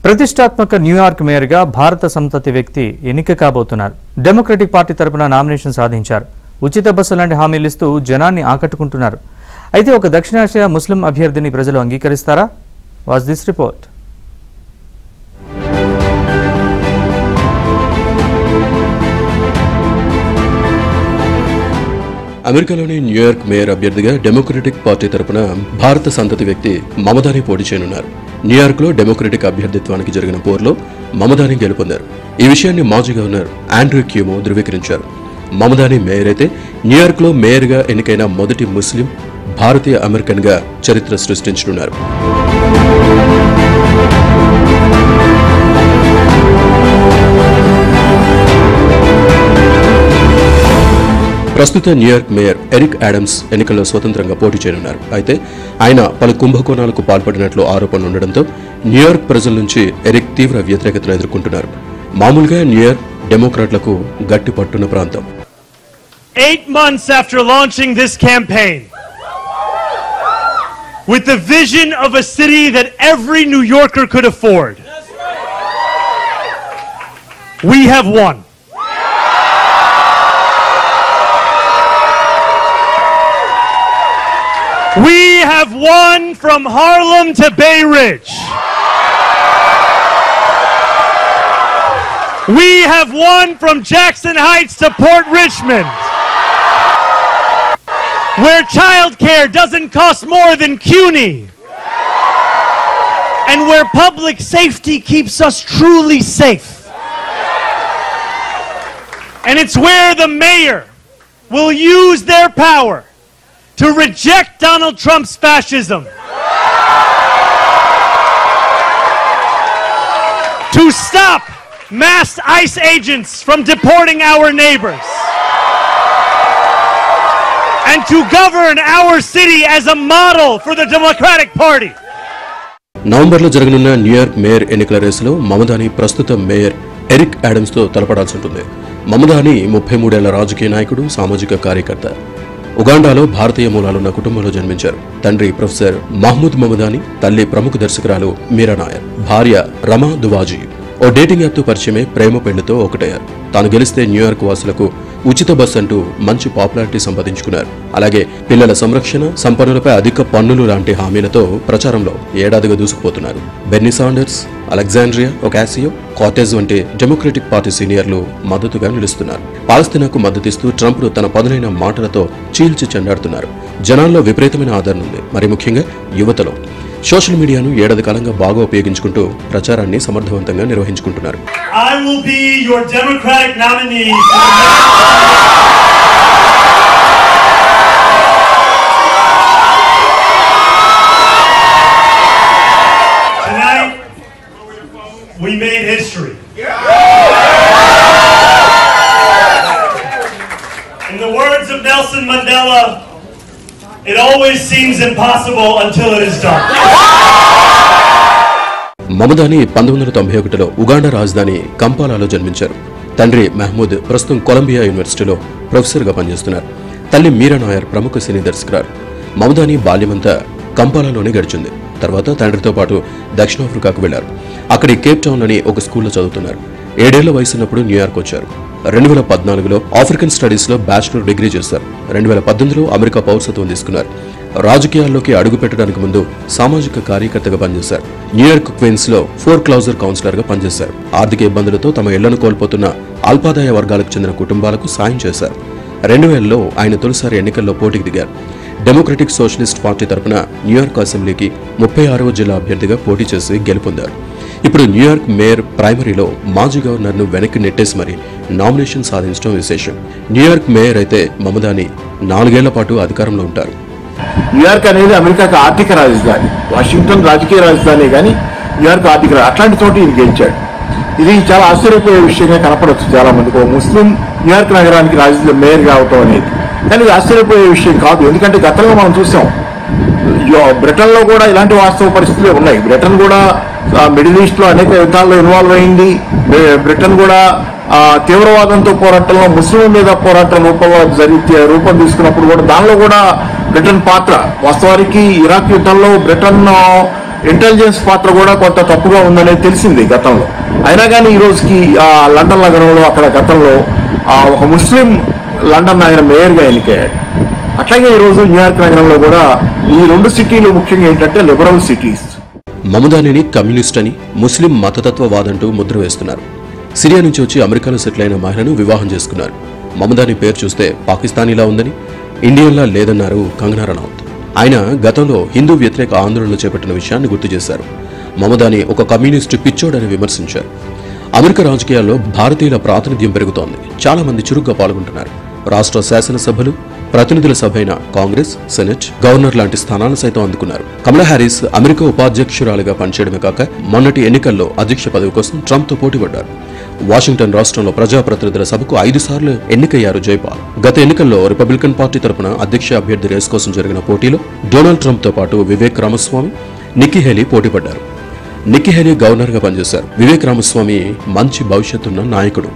ప్రతిష్టాత్మక న్యూయార్క్ మేయర్గా భారత సంతతి వ్యక్తి ఎన్నిక కాబోతున్నారు. డెమోక్రటిక్ పార్టీ తరపున నామినేషన్ సాధించారు. ఉచిత బస్సు లాంటి హామీలు ఇస్తూ జనాన్ని ఆకట్టుకుంటున్నారు. అయితే ఒక దక్షిణాసియా ముస్లిం అభ్యర్థిని ప్రజలు అంగీకరిస్తారా? Watch this report. అమెరికాలోని న్యూయార్క్ మేయర్ అభ్యర్థిగా డెమోక్రటిక్ పార్టీ తరపున భారత సంతతి వ్యక్తి మమదాని పోటీ చేయనున్నారు. న్యూయార్క్లో డెమోక్రటిక్ అభ్యర్థిత్వానికి జరిగిన పోరులో మమదాని గెలుపొందారు. ఈ విషయాన్ని మాజీ గవర్నర్ ఆండ్రూ క్యూమో ధృవీకరించారు. మమదాని మేయర్ అయితే న్యూయార్క్లో మేయర్గా ఎన్నికైన మొదటి ముస్లిం భారతీయ అమెరికన్గా చరిత్ర సృష్టించనున్నారు. ప్రస్తుత న్యూయార్క్ మేయర్ ఎరిక్ ఆడమ్స్ ఎన్నికల్లో స్వతంత్రంగా పోటీ చేయనున్నారు. అయితే ఆయన పలు కుంభకోణాలకు పాల్పడినట్లు ఆరోపణలు ఉండడంతో న్యూయార్క్ ప్రజల నుంచి ఎరిక్ తీవ్ర వ్యతిరేకతను ఎదుర్కొంటున్నారు. మామూలుగా న్యూయార్క్ డెమోక్రాట్లకు గట్టి పట్టున్న ప్రాంతం. 8 months after launching this campaign, with the vision of a city that every New Yorker could afford, we have won. We have won from Harlem to Bay Ridge. We have won from Jackson Heights to Port Richmond, where childcare doesn't cost more than CUNY, and where public safety keeps us truly safe. And it's where the mayor will use their power to reject Donald Trump's fascism, to stop mass ICE agents from deporting our neighbors, and to govern our city as a model for the Democratic Party. నవంబర్లో జరగనున్న New York mayor ఎన్నికల రేసులో మమదాని ప్రస్తుత mayor Eric ఆడమ్స్తో తలపడాల్సి ఉంటుంది. మమదాని 33 ఏళ్ల రాజకీయ నాయకుడు, సామాజిక కార్యకర్త. ఉగాండాలో భారతీయ మూలాలున్న కుటుంబంలో జన్మించారు. తండ్రి ప్రొఫెసర్ మహ్మూద్ మమదాని, తల్లి ప్రముఖ దర్శకురాలు మీరా నాయర్, భార్య రమా దువాజీ. ఓ డేటింగ్ యాప్తో పరిచయమే ప్రేమ పెళ్లితో ఒకటయ్యారు. తాను గెలిస్తే న్యూయార్క్ వాసులకు ఉచిత బస్ అంటూ మంచి పాపులారిటీ సంపాదించుకున్నారు. అలాగే పిల్లల సంరక్షణ, సంపన్నులపై అధిక పన్నులు లాంటి హామీలతో ప్రచారంలో ఏడాదిగా దూసుకుపోతున్నారు. బెర్నీ సాండర్స్, అలెగ్జాండ్రియా ఒకాసియో కార్టెజ్ వంటి డెమోక్రటిక్ పార్టీ సీనియర్లు మద్దతుగా నిలుస్తున్నారు. పాలస్తీనాకు మద్దతిస్తూ ట్రంప్ను తన పదునైన మాటలతో చీల్చి చెండాడుతున్నారు. జనాల్లో విపరీతమైన ఆదరణ ఉంది. మరి ముఖ్యంగా యువతలో. సోషల్ మీడియాను ఏడాది కాలంగా బాగా ఉపయోగించుకుంటూ ప్రచారాన్ని సమర్థవంతంగా నిర్వహించుకుంటున్నారు. I will be your Democratic nominee. Tonight, we made history. In the words of Nelson Mandela, it always seems impossible until it is done. Mamdani 1991లో ఉగాండా రాజధాని కంపాలాలో జన్మించారు. తండ్రి మహ్మూద్ ప్రస్తుతం కొలంబియా యూనివర్సిటీలో ప్రొఫెసర్గా పనిచేస్తున్నారు. తల్లి మీరా నాయర్ ప్రముఖ సినీ దర్శకురాలు. మమదాని బాల్యమంతా కంపాలాలోనే గడిచింది. తర్వాత తండ్రితో పాటు దక్షిణాఫ్రికాకు వెళ్లారు. అక్కడి కేప్ టౌన్ అని ఒక స్కూల్లో చదువుతున్నారు. 7 ఏళ్ల వయసున్నప్పుడు న్యూయార్క్ వచ్చారు. 2014లో ఆఫ్రికన్ స్టడీస్లో బ్యాచిలర్ డిగ్రీ చేశారు. 2018లో అమెరికా పౌరసత్వం తీసుకున్నారు. రాజకీయాల్లోకి అడుగు పెట్టడానికి ముందు సామాజిక కార్యకర్తగా పనిచేశారు. న్యూయార్క్ క్వీన్స్లో ఫోర్ క్లౌజర్ కౌన్సిలర్గా పనిచేశారు. ఆర్థిక ఇబ్బందులతో తమ ఇళ్లను కోల్పోతున్న అల్పాదాయ వర్గాలకు చెందిన కుటుంబాలకు సాయం చేశారు. 2000లో ఆయన తొలిసారి ఎన్నికల్లో పోటీకి దిగారు. డెమోక్రటిక్ సోషలిస్ట్ పార్టీ తరపున న్యూయార్క్ అసెంబ్లీకి 36వ జిల్లా అభ్యర్థిగా పోటీ చేసి గెలుపొందారు. ఇప్పుడు న్యూయార్క్ మేయర్ ప్రైమరీలో మాజీ గవర్నర్ను వెనక్కి నెట్టేసి మరి నామినేషన్ సాధించడం విశేషం. న్యూయార్క్ మేయర్ అయితే మమదాని 4 ఏళ్ల పాటు అధికారంలో ఉంటారు. న్యూయార్క్ అనేది అమెరికాకి ఆర్థిక రాజధాని. వాషింగ్టన్ రాజకీయ రాజధాని, కానీ న్యూయార్క్ ఆర్థిక అట్లాంటి చోటు ఈయన గెలిచాడు. ఇది చాలా ఆశ్చర్యపోయే విషయంగా కనపడవచ్చు చాలా మందికి. ఓ ముస్లిం న్యూయార్క్ నగరానికి రాజధాని మేయర్ కావటం అనేది. కానీ ఇది ఆశ్చర్యపోయే విషయం కాదు. ఎందుకంటే గతంలో మనం చూసాం, బ్రిటన్లో కూడా ఇలాంటి వాస్తవ పరిస్థితులే ఉన్నాయి. బ్రిటన్ కూడా మిడిల్ ఈస్ట్లో అనేక యుద్ధాల్లో ఇన్వాల్వ్ అయింది. బ్రిటన్ కూడా తీవ్రవాదంతో పోరాటంలో, ముస్లింల మీద పోరాటం రూపం తీసుకున్నప్పుడు కూడా దానిలో కూడా బ్రిటన్ పాత్ర. వాస్తవానికి ఇరాక్ యుద్ధంలో బ్రిటన్ ఇంటెలిజెన్స్ పాత్ర కూడా కొంత తప్పుగా ఉందనేది తెలిసింది గతంలో. అయినా కానీ ఈ రోజుకి లండన్ నగరంలో అక్కడ గతంలో ఒక ముస్లిం లండన్ ఆయన మేయర్గా ఎన్నికయ్యాడు. అట్లాగే ఈరోజు న్యూయార్క్ నగరంలో కూడా ఈ 2 సిటీలు ముఖ్యంగా ఏంటంటే లిబరల్ సిటీస్. మమదానిని కమ్యూనిస్ట్ అని, ముస్లిం మతతత్వవాదంటూ ముద్ర వేస్తున్నారు. సిరియా నుంచి వచ్చి అమెరికాలో సెటిల్ అయిన మహిళను వివాహం చేసుకున్నారు. మమదాని పేరు చూస్తే పాకిస్తానీలా ఉందని, ఇండియన్లా లేదన్నారు కంగనా రనౌత్. ఆయన గతంలో హిందూ వ్యతిరేక ఆందోళనలు చేపట్టిన విషయాన్ని గుర్తు చేశారు. మమదాని ఒక కమ్యూనిస్టు పిచ్చోడని విమర్శించారు. అమెరికా రాజకీయాల్లో భారతీయుల ప్రాతినిధ్యం పెరుగుతోంది. చాలా మంది చురుగ్గా పాల్గొంటున్నారు. రాష్ట్ర శాసనసభలు, ప్రతినిధుల సభ అయిన కాంగ్రెస్, సెనెట్, గవర్నర్ లాంటి స్థానాలు సైతం అందుకున్నారు. కమలా హ్యారిస్ అమెరికా ఉపాధ్యక్షురాలిగా పనిచేయడమే కాక మొన్నటి ఎన్నికల్లో అధ్యక్ష పదవి కోసం ట్రంప్తో పోటీపడ్డారు. వాషింగ్టన్ రాష్ట్రంలో ప్రజాప్రతినిధుల సభకు 5 సార్లు ఎన్నికయ్యారు జైపాల్. గత ఎన్నికల్లో రిపబ్లికన్ పార్టీ తరపున అధ్యక్ష అభ్యర్థి రేస్ కోసం జరిగిన పోటీలో డొనాల్డ్ ట్రంప్తో పాటు వివేక్ రామస్వామి, నిక్కీ హేలీ పోటీపడ్డారు. నిక్కీ హేలీ గవర్నర్గా పనిచేశారు. వివేక్ రామస్వామి మంచి భవిష్యత్తున్న నాయకుడు.